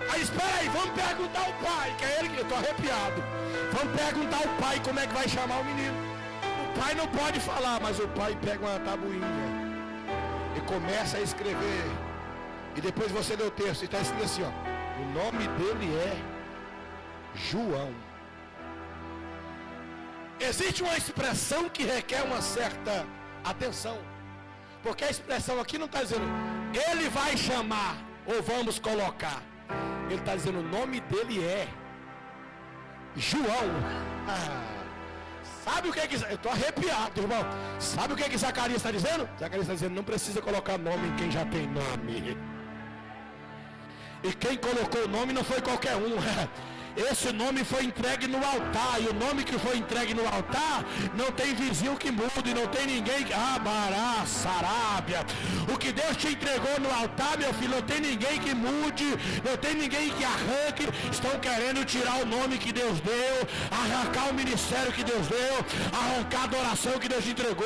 Aí espera aí, vamos perguntar ao pai, que é ele que eu estou arrepiado. Vamos perguntar ao pai como é que vai chamar o menino. O pai não pode falar, mas o pai pega uma tabuinha e começa a escrever. E depois você lê o texto e está escrito assim, ó. O nome dele é João. Existe uma expressão que requer uma certa atenção. Porque a expressão aqui não está dizendo Ele vai chamar, ou vamos colocar. Ele está dizendo, o nome dele é João. Sabe o que que... Eu estou arrepiado, irmão. Sabe o que Zacarias está dizendo? Zacarias está dizendo, não precisa colocar nome em quem já tem nome. E quem colocou o nome não foi qualquer um. Esse nome foi entregue no altar. E o nome que foi entregue no altar, não tem vizinho que mude, não tem ninguém que... Abará, Sarábia. O que Deus te entregou no altar, meu filho, não tem ninguém que mude, não tem ninguém que arranque. Estão querendo tirar o nome que Deus deu, arrancar o ministério que Deus deu, arrancar a adoração que Deus te entregou,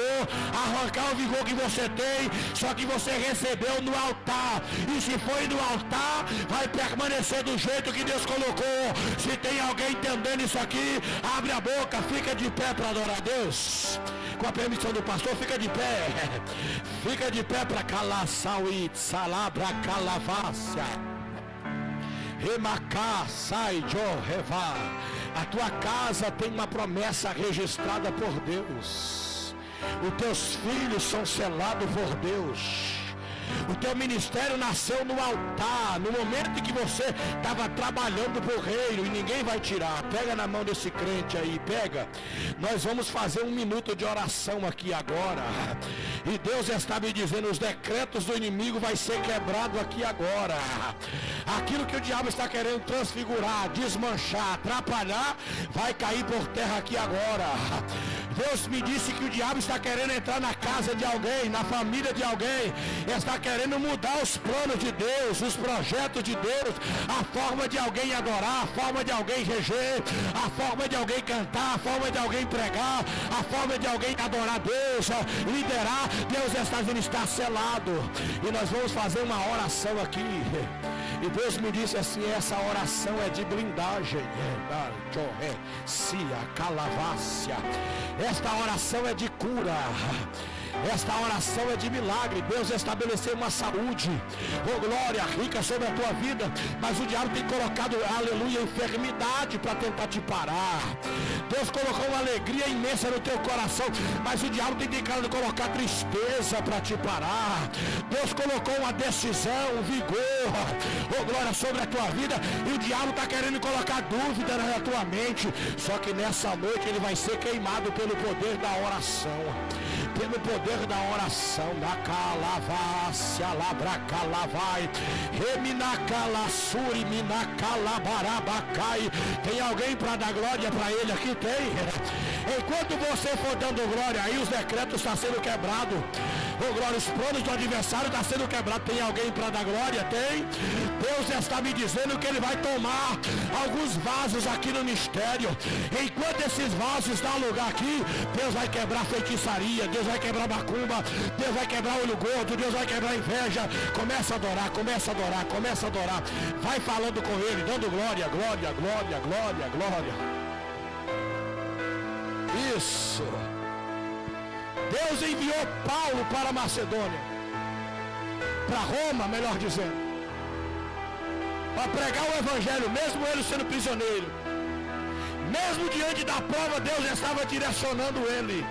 arrancar o vigor que você tem, só que você recebeu no altar. E se foi no altar, vai permanecer do jeito que Deus colocou. Se tem alguém entendendo isso aqui, abre a boca, fica de pé para adorar a Deus. Com a permissão do pastor, fica de pé. Fica de pé para calaçauí, salabra calavácia. Remacá, sai, revá. A tua casa tem uma promessa registrada por Deus. Os teus filhos são selados por Deus. O teu ministério nasceu no altar, no momento em que você estava trabalhando para o reino, e ninguém vai tirar. Pega na mão desse crente aí, pega. Nós vamos fazer 1 minuto de oração aqui agora. E Deus está me dizendo, os decretos do inimigo vai ser quebrado aqui agora. Aquilo que o diabo está querendo transfigurar, desmanchar, atrapalhar, vai cair por terra aqui agora. Deus me disse que o diabo está querendo entrar na casa de alguém, na família de alguém, está querendo mudar os planos de Deus, os projetos de Deus, a forma de alguém adorar, a forma de alguém reger, a forma de alguém cantar, a forma de alguém pregar, a forma de alguém adorar Deus, liderar. Deus está dizendo, está selado. E nós vamos fazer uma oração aqui. E Deus me disse assim, essa oração é de blindagem. Esta oração é de cura. Esta oração é de milagre. Deus estabeleceu uma saúde, oh glória, rica sobre a tua vida. Mas o diabo tem colocado, aleluia, enfermidade para tentar te parar. Deus colocou uma alegria imensa no teu coração, mas o diabo tem tentado colocar tristeza para te parar. Deus colocou uma decisão, um vigor, oh glória, sobre a tua vida, e o diabo está querendo colocar dúvida na tua mente. Só que nessa noite ele vai ser queimado pelo poder da oração. Pelo poder da oração, da calavácia, labracalavai, reminacalassuri, minacalabarabacai. Tem alguém para dar glória para ele aqui? Tem. Enquanto você for dando glória, aí os decretos estão sendo quebrados. Oh glória, os planos do adversário estão sendo quebrados. Tem alguém para dar glória? Tem. Deus está me dizendo que ele vai tomar alguns vasos aqui no mistério. Enquanto esses vasos dão lugar aqui, Deus vai quebrar feitiçaria, Deus vai quebrar macumba, Deus vai quebrar olho gordo, Deus vai quebrar inveja. Começa a adorar, começa a adorar, começa a adorar. Vai falando com ele, dando glória, glória, glória, glória, glória. Isso. Deus enviou Paulo para Macedônia, para Roma, melhor dizendo, para pregar o evangelho, mesmo ele sendo prisioneiro. Mesmo diante da prova, Deus estava direcionando ele.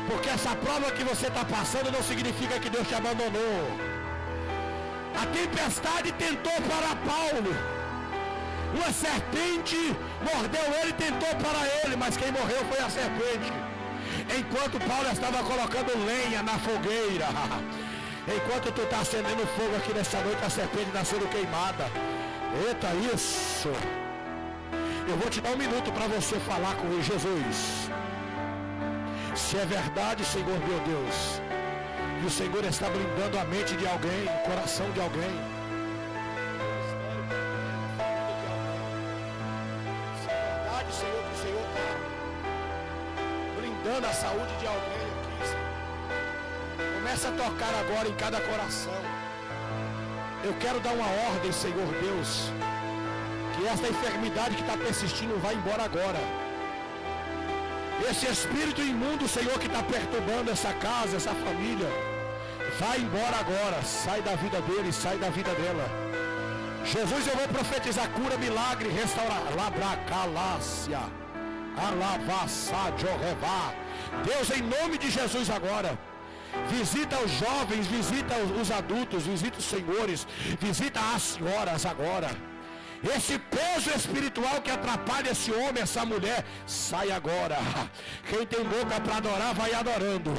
Porque essa prova que você está passando não significa que Deus te abandonou. A tempestade tentou parar Paulo. Uma serpente mordeu ele e tentou parar ele, mas quem morreu foi a serpente. Enquanto Paulo estava colocando lenha na fogueira, enquanto tu está acendendo fogo aqui nessa noite, a serpente está sendo queimada. Eita, isso! Eu vou te dar 1 minuto para você falar com ele. Jesus, se é verdade, Senhor meu Deus, e o Senhor está blindando a mente de alguém, o coração de alguém, se é verdade, Senhor, que o Senhor está blindando a saúde de alguém aqui, Senhor, começa a tocar agora em cada coração. Eu quero dar uma ordem, Senhor Deus, que esta enfermidade que está persistindo vai embora agora. Esse espírito imundo, Senhor, que está perturbando essa casa, essa família, vai embora agora. Sai da vida dele, sai da vida dela. Jesus, eu vou profetizar cura, milagre, restaurar. Labracalácia, alavassá, jorevá. Deus, em nome de Jesus agora, Visita os jovens, visita os adultos, visita os senhores, visita as senhoras agora. Esse peso espiritual que atrapalha esse homem, essa mulher, sai agora. Quem tem boca para adorar, vai adorando.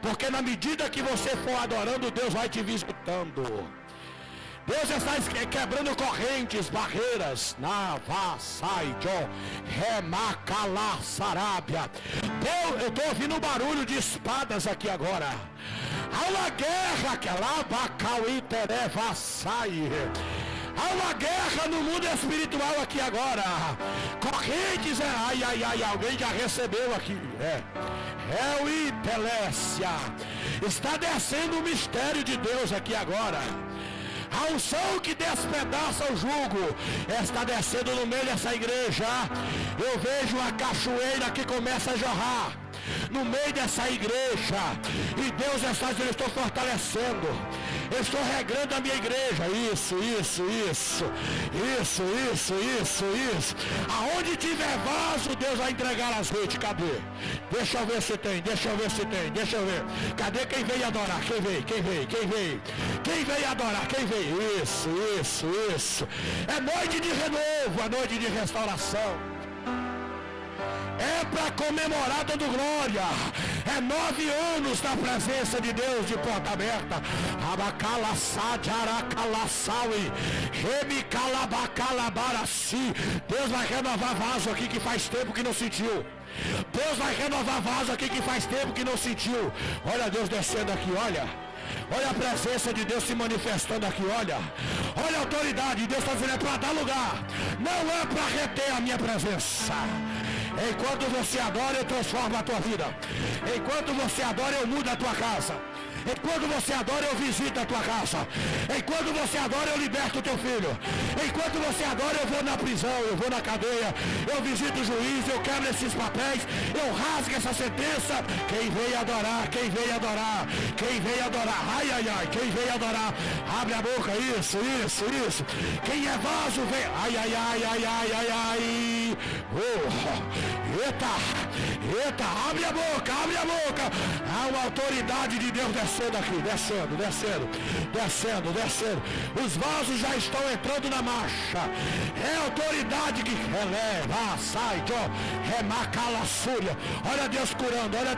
Porque na medida que você for adorando, Deus vai te visitando. Deus está quebrando correntes, barreiras. Eu estou ouvindo um barulho de espadas aqui agora. Há uma guerra que há uma guerra no mundo espiritual aqui agora. Correntes, alguém já recebeu aqui. Está descendo o mistério de Deus aqui agora. A unção que despedaça o jugo está descendo no meio dessa igreja. Eu vejo a cachoeira que começa a jorrar no meio dessa igreja. E Deus está dizendo, eu estou fortalecendo, eu estou regrando a minha igreja. Isso. Aonde tiver vaso, Deus vai entregar azeite. Cadê? Deixa eu ver se tem. Cadê quem veio adorar? Quem veio? Quem veio adorar? Quem veio? Isso. É noite de renovo, é noite de restauração. É para comemorar dando glória. É 9 anos na presença de Deus de porta aberta. Deus vai renovar vaso aqui que faz tempo que não sentiu. Deus vai renovar vaso aqui que faz tempo que não sentiu. Olha Deus descendo aqui, olha a presença de Deus se manifestando aqui, olha a autoridade de Deus está dizendo, é para dar lugar, não é para reter a minha presença. Enquanto você adora, eu transformo a tua vida. Enquanto você adora, eu mudo a tua casa. Enquanto você adora, eu visito a tua casa. Enquanto você adora, eu liberto o teu filho. Enquanto você adora, eu vou na prisão, eu vou na cadeia, eu visito o juiz, eu quebro esses papéis, eu rasgo essa sentença. Quem veio adorar, quem veio adorar, quem veio adorar, quem veio adorar, abre a boca, isso. Quem é vaso, vem, eita, abre a boca. Há uma autoridade de Deus descendo aqui, descendo. Os vasos já estão entrando na marcha. É a autoridade que releva, sai, remacalassúria. Olha Deus curando. Olha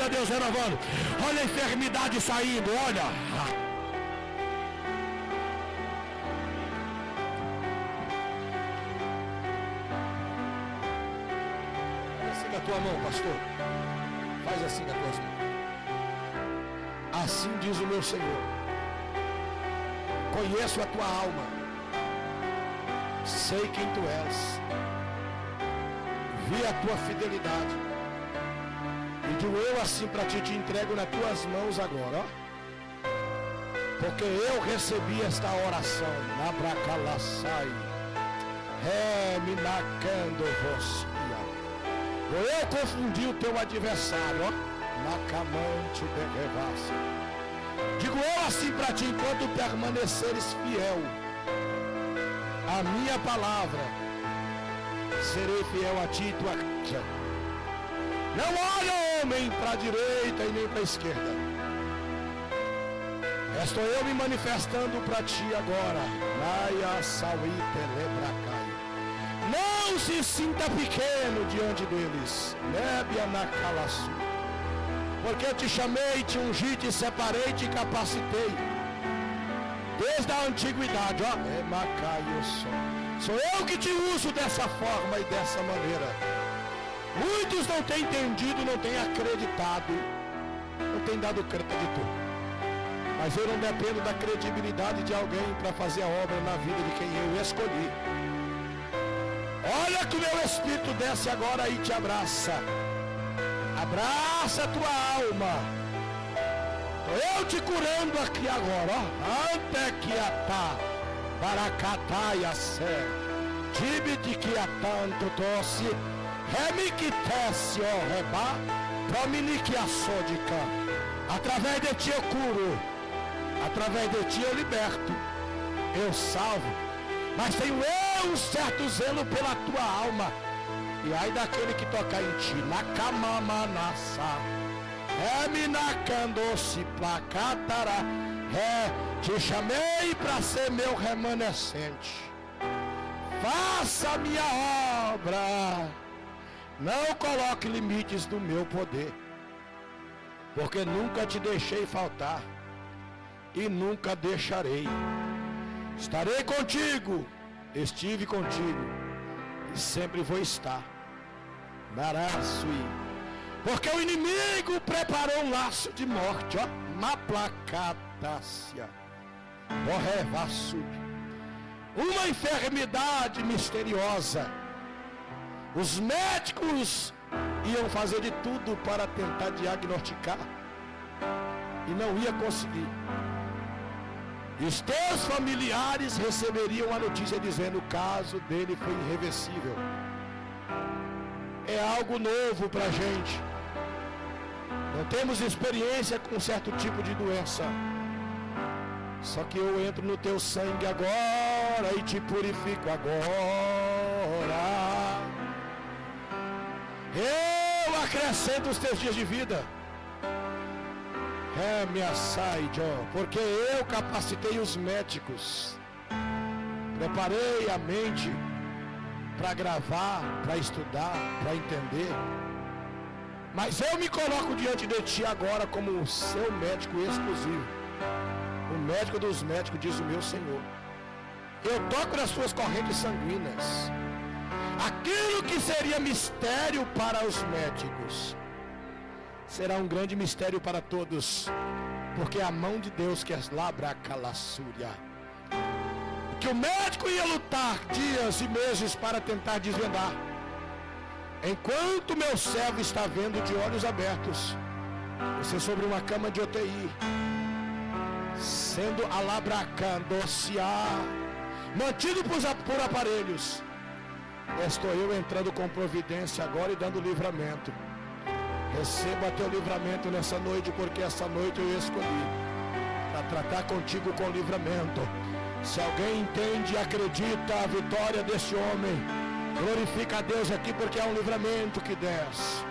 Deus renovando. Olha a enfermidade saindo, olha. Tua mão, pastor, faz assim com as tuas mãos. Assim diz o meu Senhor: conheço a tua alma, sei quem tu és, vi a tua fidelidade, e digo eu assim para ti, te entrego nas tuas mãos agora, ó, porque eu recebi esta oração, na bracalassai, reminacando você. Eu confundi o teu adversário, ó, macamante de revasse. Digo eu assim para ti, enquanto permaneceres fiel à minha palavra, serei fiel a ti e tua casa. Não olha, homem, para a direita e nem para a esquerda. Estou eu me manifestando para ti agora. Laia sauite lebracai. Não se sinta pequeno diante deles. Nébia na calassu. Porque eu te chamei, te ungi, te separei, te capacitei. Desde a antiguidade, ó. É macaio só. Sou eu que te uso dessa forma e dessa maneira. Muitos não têm entendido, não têm acreditado, não têm dado crédito. Mas eu não dependo da credibilidade de alguém para fazer a obra na vida de quem eu escolhi. Olha que o meu Espírito desce agora e te abraça. Abraça a tua alma. Eu te curando aqui agora, ó. Ante que atá, baracataia sé, tibe que atanto tosse, remiquitesse, ó reba, prominique a sódica. Através de ti eu curo, através de ti eu liberto, eu salvo. Mas tenho eu um certo zelo pela tua alma. E ai daquele que tocar em ti, na camamanassa, minacando se placatará. Te chamei para ser meu remanescente. Faça a minha obra. Não coloque limites do meu poder, porque nunca te deixei faltar e nunca deixarei. Estarei contigo, estive contigo e sempre vou estar. Maraçui. Porque o inimigo preparou um laço de morte, ó, maplacatácia, borrevaçu, uma enfermidade misteriosa. Os médicos iam fazer de tudo para tentar diagnosticar e não ia conseguir. E os teus familiares receberiam a notícia dizendo: o caso dele foi irreversível. É algo novo para a gente. Não temos experiência com certo tipo de doença. Só que eu entro no teu sangue agora e te purifico agora. Eu acrescento os teus dias de vida. Minha saída, porque eu capacitei os médicos. Preparei a mente para gravar, para estudar, para entender. Mas eu me coloco diante de ti agora como o seu médico exclusivo. O médico dos médicos, diz o meu Senhor. Eu toco nas suas correntes sanguíneas. Aquilo que seria mistério para os médicos será um grande mistério para todos, porque a mão de Deus quer labracalassúria. Que o médico ia lutar dias e meses para tentar desvendar, enquanto meu servo está vendo de olhos abertos, você sobre uma cama de UTI, sendo alabracandociar, mantido por aparelhos. Estou eu entrando com providência agora e dando livramento. Receba teu livramento nessa noite, porque essa noite eu escolhi para tratar contigo com livramento. Se alguém entende e acredita a vitória desse homem, glorifica a Deus aqui, porque é um livramento que desce.